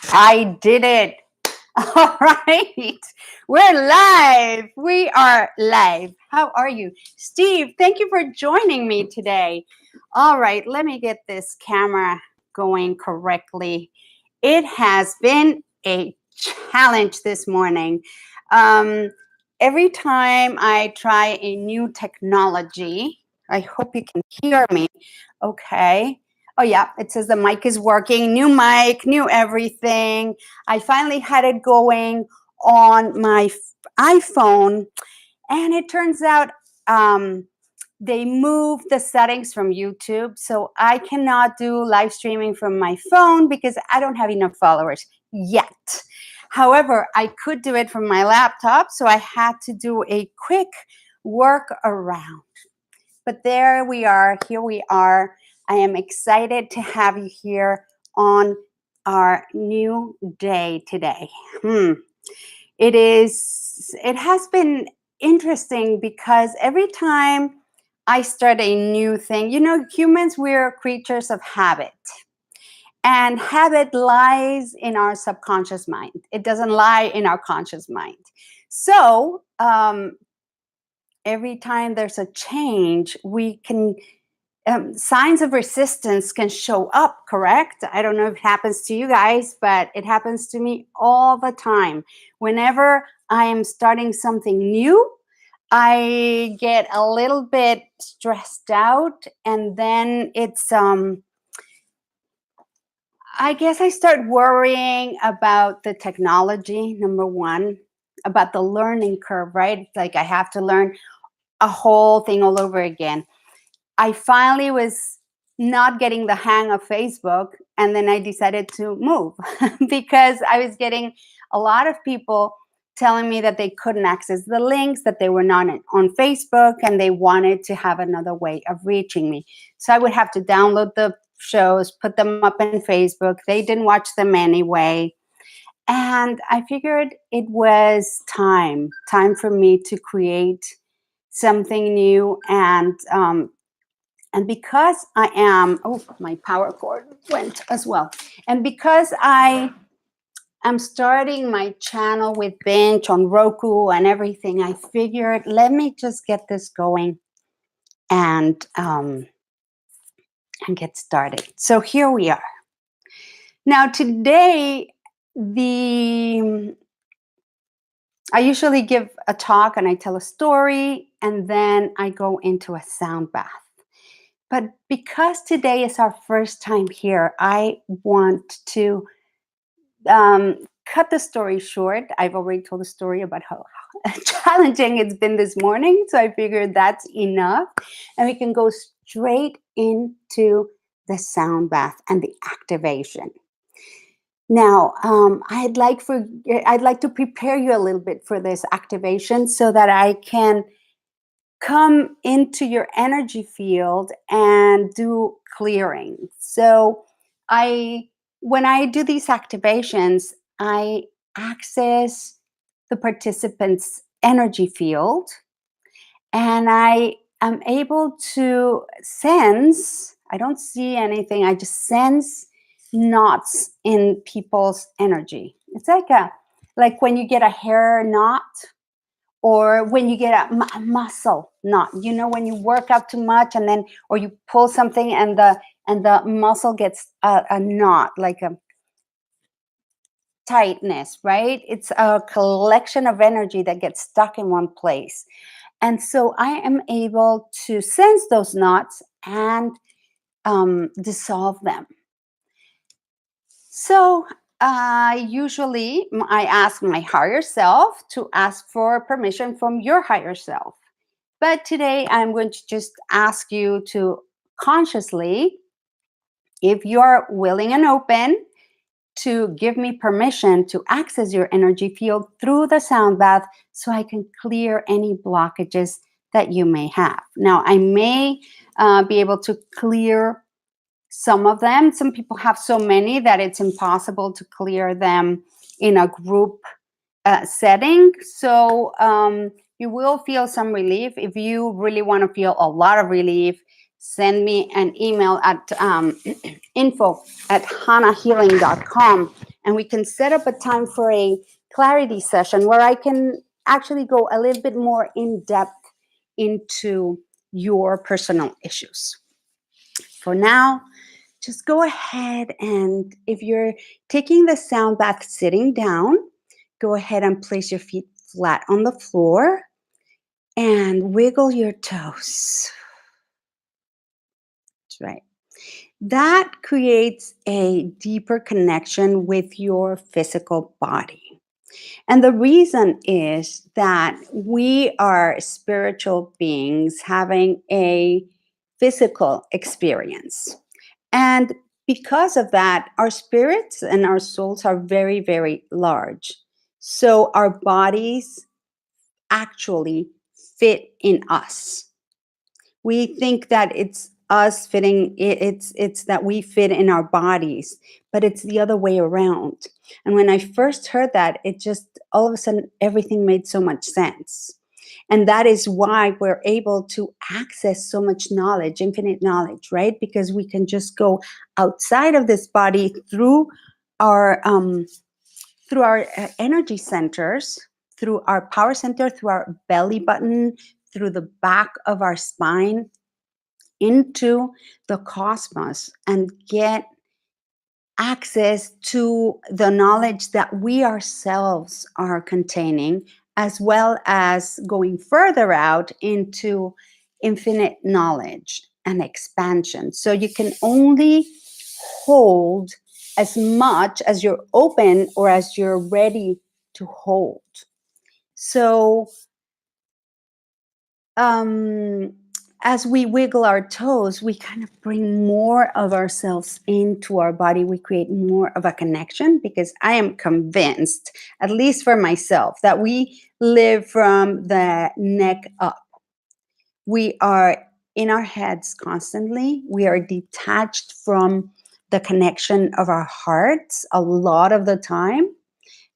I did it. All right. We're live. We are live. How are you? Steve, thank you for joining me today. All right. Let me get this camera going correctly. It has been a challenge this morning. Um, every time I try a new technology, I hope you can hear me. Okay. Oh, yeah, it says the mic is working. New mic, new everything. I finally had it going on my iPhone, and it turns out they moved the settings from YouTube. So I cannot do live streaming from my phone because I don't have enough followers yet. However, I could do it from my laptop. So I had to do a quick workaround. But there we are. Here we are. I am excited to have you here on our new day today. It has been interesting because every time I start a new thing, humans, we're creatures of habit. And habit lies in our subconscious mind. It doesn't lie in our conscious mind. So, every time there's a change, we can signs of resistance can show up, correct? I don't know if it happens to you guys, but it happens to me all the time. Whenever I am starting something new, I get a little bit stressed out, and then it's I guess I start worrying about the technology, number one, about the learning curve, right? It's like I have to learn a whole thing all over again. I finally was not getting the hang of Facebook, and then I decided to move because I was getting a lot of people telling me that they couldn't access the links, that they were not on Facebook, and they wanted to have another way of reaching me. So I would have to download the shows, put them up in Facebook. They didn't watch them anyway. And I figured it was time for me to create something new. And because I am, my power cord went as well. And because I am starting my channel with Binge on Roku and everything, I figured, let me just get this going and get started. So here we are. Now today, I usually give a talk and I tell a story, and then I go into a sound bath. But because today is our first time here, I want to cut the story short. I've already told the story about how challenging it's been this morning. So I figured that's enough. And we can go straight into the sound bath and the activation. Now, I'd like to prepare you a little bit for this activation so that I can come into your energy field and do clearing. So when I do these activations, I access the participant's energy field, and I am able to sense, I don't see anything, I just sense knots in people's energy. It's like when you get a hair knot, or when you get a muscle knot, when you work out too much and then, or you pull something and the muscle gets a knot, like a tightness, right? It's a collection of energy that gets stuck in one place. And so I am able to sense those knots and dissolve them. So usually I ask my higher self to ask for permission from your higher self. But today I'm going to just ask you to consciously, if you're willing and open, to give me permission to access your energy field through the sound bath so I can clear any blockages that you may have. Now, I may be able to clear some of them. Some people have so many that it's impossible to clear them in a group setting. So you will feel some relief. If you really want to feel a lot of relief, send me an email at info@hanahealing.com, and we can set up a time for a clarity session where I can actually go a little bit more in depth into your personal issues. For now, just go ahead, and if you're taking the sound bath sitting down, go ahead and place your feet flat on the floor and wiggle your toes. That's right. That creates a deeper connection with your physical body. And the reason is that we are spiritual beings having a physical experience. And because of that, our spirits and our souls are very, very large. So our bodies actually fit in us. We think that it's us fitting, it's that we fit in our bodies, but it's the other way around. And when I first heard that, it just all of a sudden everything made so much sense. And that is why we're able to access so much knowledge, infinite knowledge, right? Because we can just go outside of this body our through our energy centers, through our power center, through our belly button, through the back of our spine, into the cosmos, and get access to the knowledge that we ourselves are containing, as well as going further out into infinite knowledge and expansion. So you can only hold as much as you're open or as you're ready to hold. So as we wiggle our toes, we kind of bring more of ourselves into our body. We create more of a connection, because I am convinced, at least for myself, that we live from the neck up. We are in our heads constantly. We are detached from the connection of our hearts a lot of the time,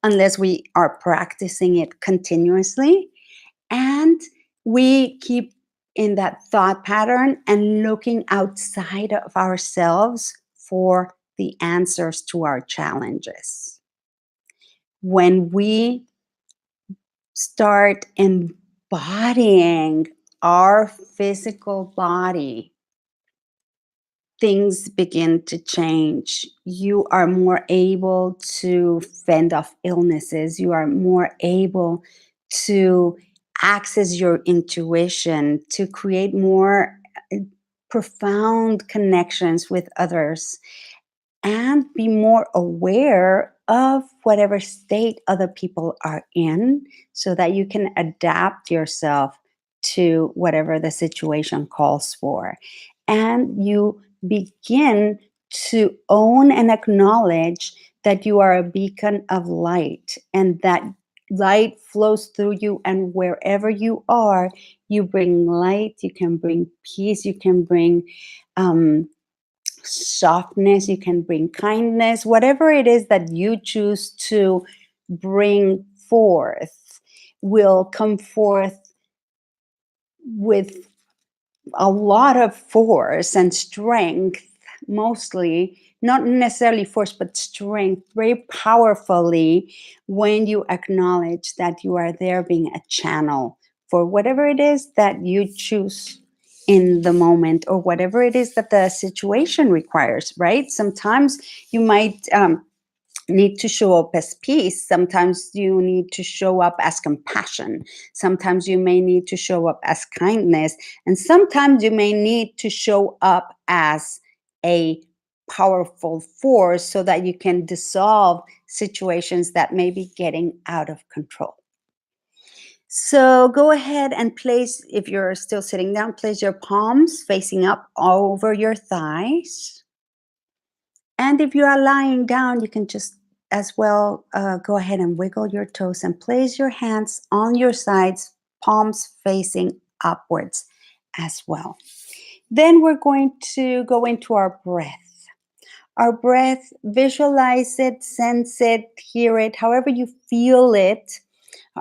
unless we are practicing it continuously. And we keep in that thought pattern and looking outside of ourselves for the answers to our challenges. When we start embodying our physical body, things begin to change. You are more able to fend off illnesses. You are more able to access your intuition, to create more profound connections with others, and be more aware of whatever state other people are in, so that you can adapt yourself to whatever the situation calls for. And you begin to own and acknowledge that you are a beacon of light, and that light flows through you, and wherever you are, you bring light, you can bring peace, you can bring softness, you can bring kindness, whatever it is that you choose to bring forth will come forth with a lot of force and strength, mostly, not necessarily force, but strength, very powerfully, when you acknowledge that you are there being a channel for whatever it is that you choose in the moment, or whatever it is that the situation requires, right? Sometimes you might need to show up as peace. Sometimes you need to show up as compassion. Sometimes you may need to show up as kindness. And sometimes you may need to show up as a powerful force, so that you can dissolve situations that may be getting out of control. So go ahead and place, if you're still sitting down, place your palms facing up over your thighs. And if you are lying down, you can just as well go ahead and wiggle your toes and place your hands on your sides, palms facing upwards as well. Then we're going to go into our breath. Our breath, visualize it, sense it, hear it, however you feel it.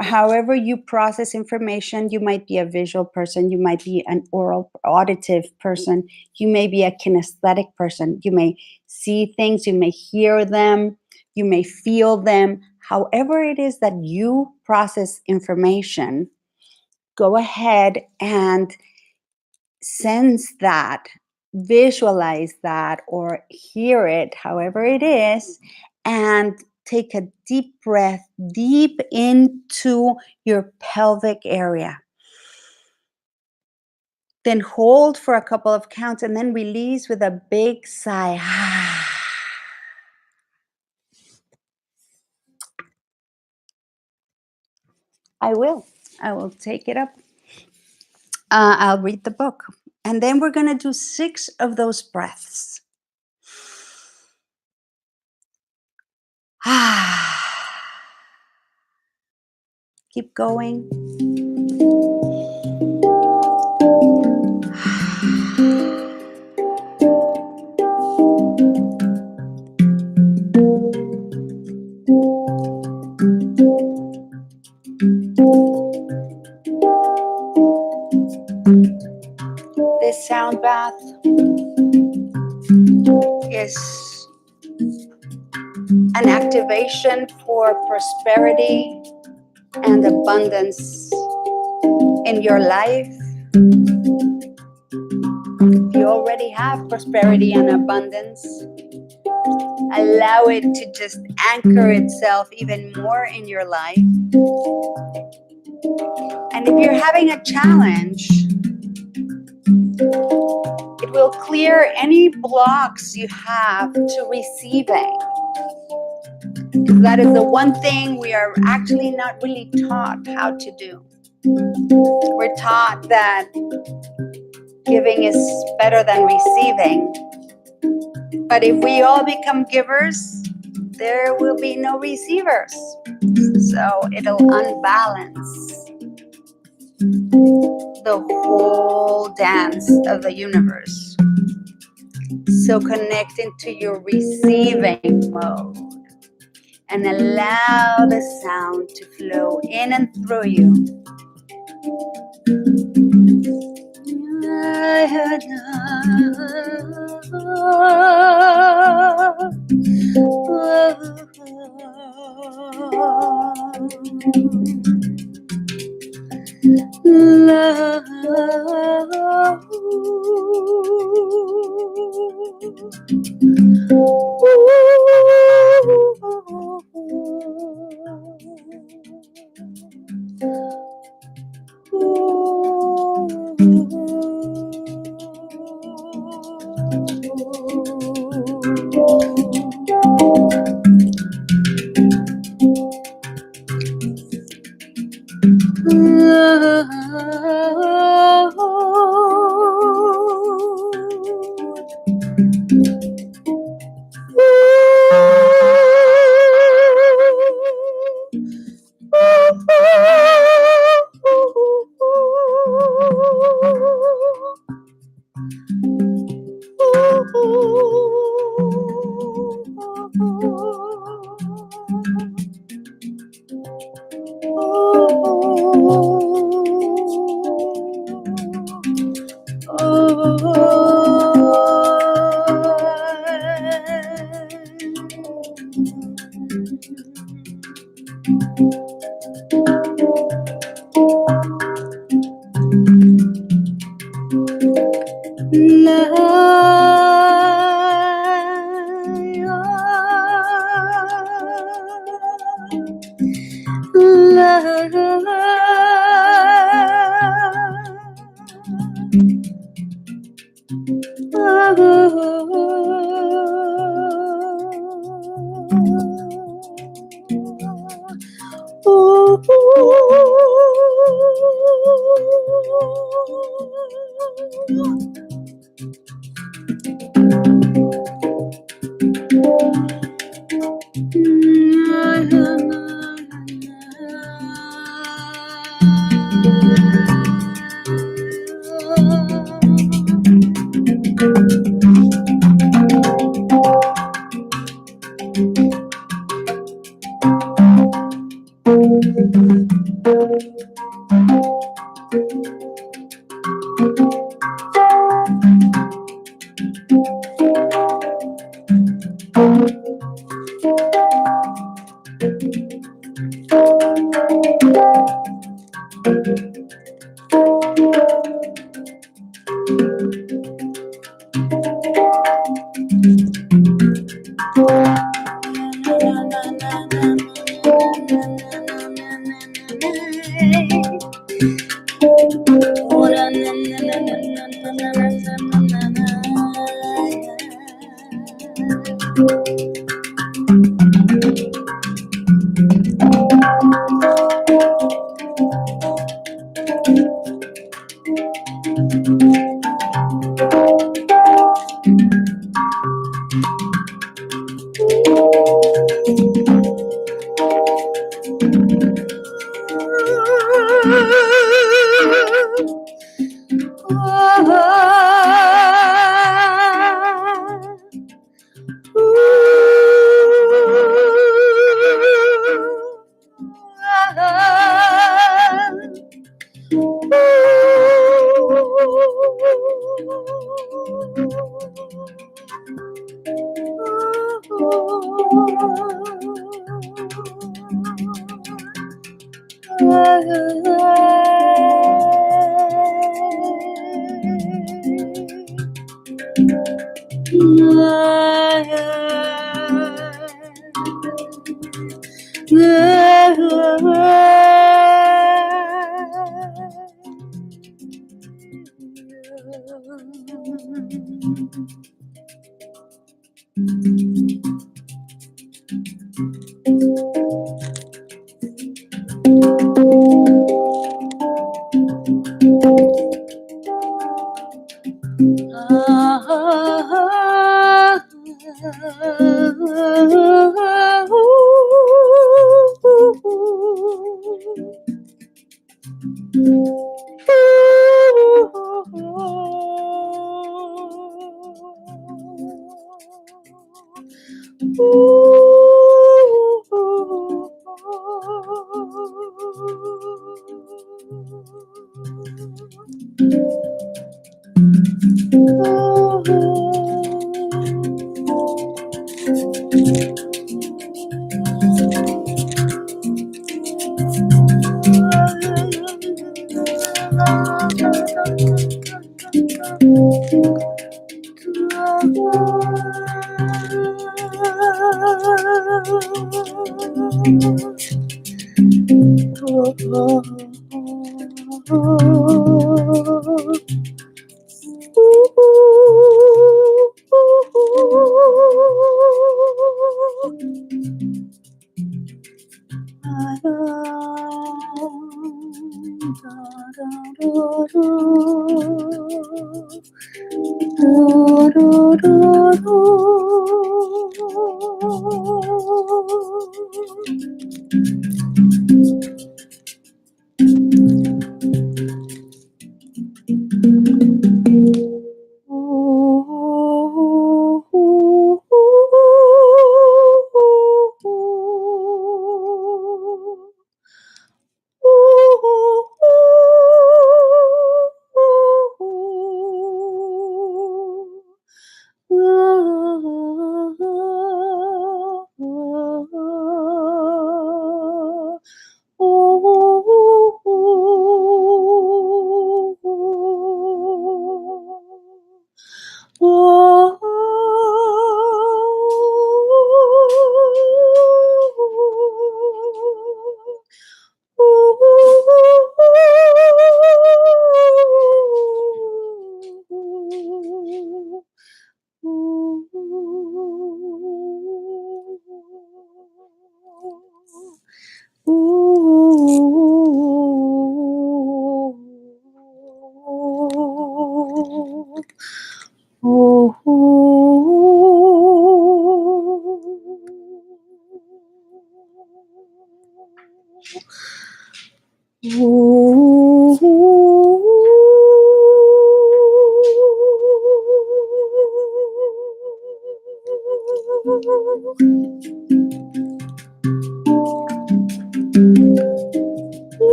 However you process information. You might be a visual person, you might be an oral auditive person, you may be a kinesthetic person, you may see things, you may hear them. You may feel them. However it is that you process information, go ahead and sense that, visualize that, or hear it, however it is, and take a deep breath deep into your pelvic area. Then hold for a couple of counts and then release with a big sigh. I will take it up. I'll read the book. And then we're going to do 6 of those breaths. Keep going. This sound bath is an activation for prosperity and abundance in your life. If you already have prosperity and abundance, allow it to just anchor itself even more in your life. And if you're having a challenge, it will clear any blocks you have to receiving. Because that is the one thing we are actually not really taught how to do. We're taught that giving is better than receiving. But if we all become givers, there will be no receivers. So it'll unbalance the whole dance of the universe. So connect into your receiving mode and allow the sound to flow in and through you.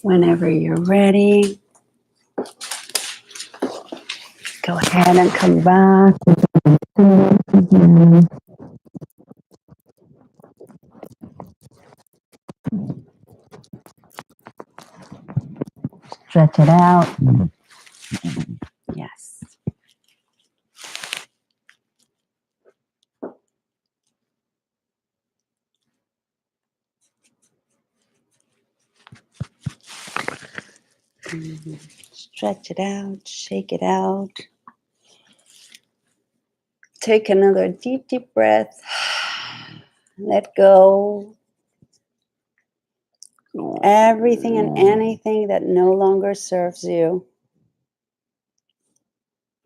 Whenever you're ready, go ahead and come back. Stretch it out. Yes. Stretch it out, shake it out. Take another deep, deep breath. Let go. Everything and anything that no longer serves you.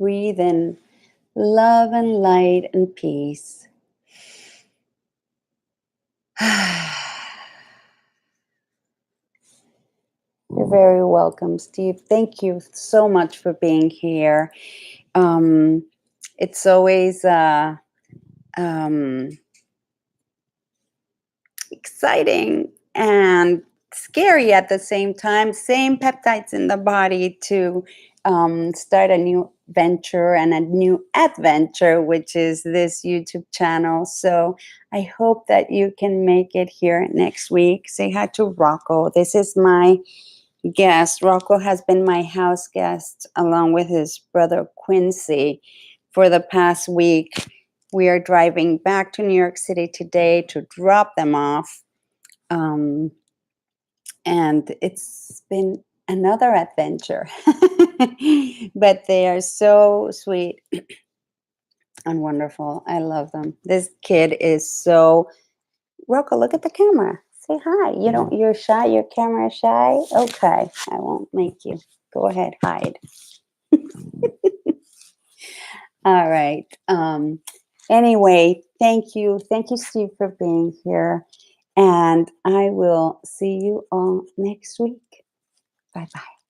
Breathe in love and light and peace. You're very welcome, Steve. Thank you so much for being here. It's always exciting and scary at the same time. Same peptides in the body to start a new venture and a new adventure, which is this YouTube channel. So I hope that you can make it here next week. Say hi to Rocco. This is my guest. Rocco has been my house guest along with his brother Quincy for the past week. We are driving back to New York City today to drop them off. And it's been another adventure. But they are so sweet and wonderful. I love them. This kid is so... Rocco, look at the camera. Say hi. You're shy. You're camera shy. Okay, I won't make you. Go ahead, hide. All right. Anyway, thank you, Steve, for being here, and I will see you all next week. Bye bye.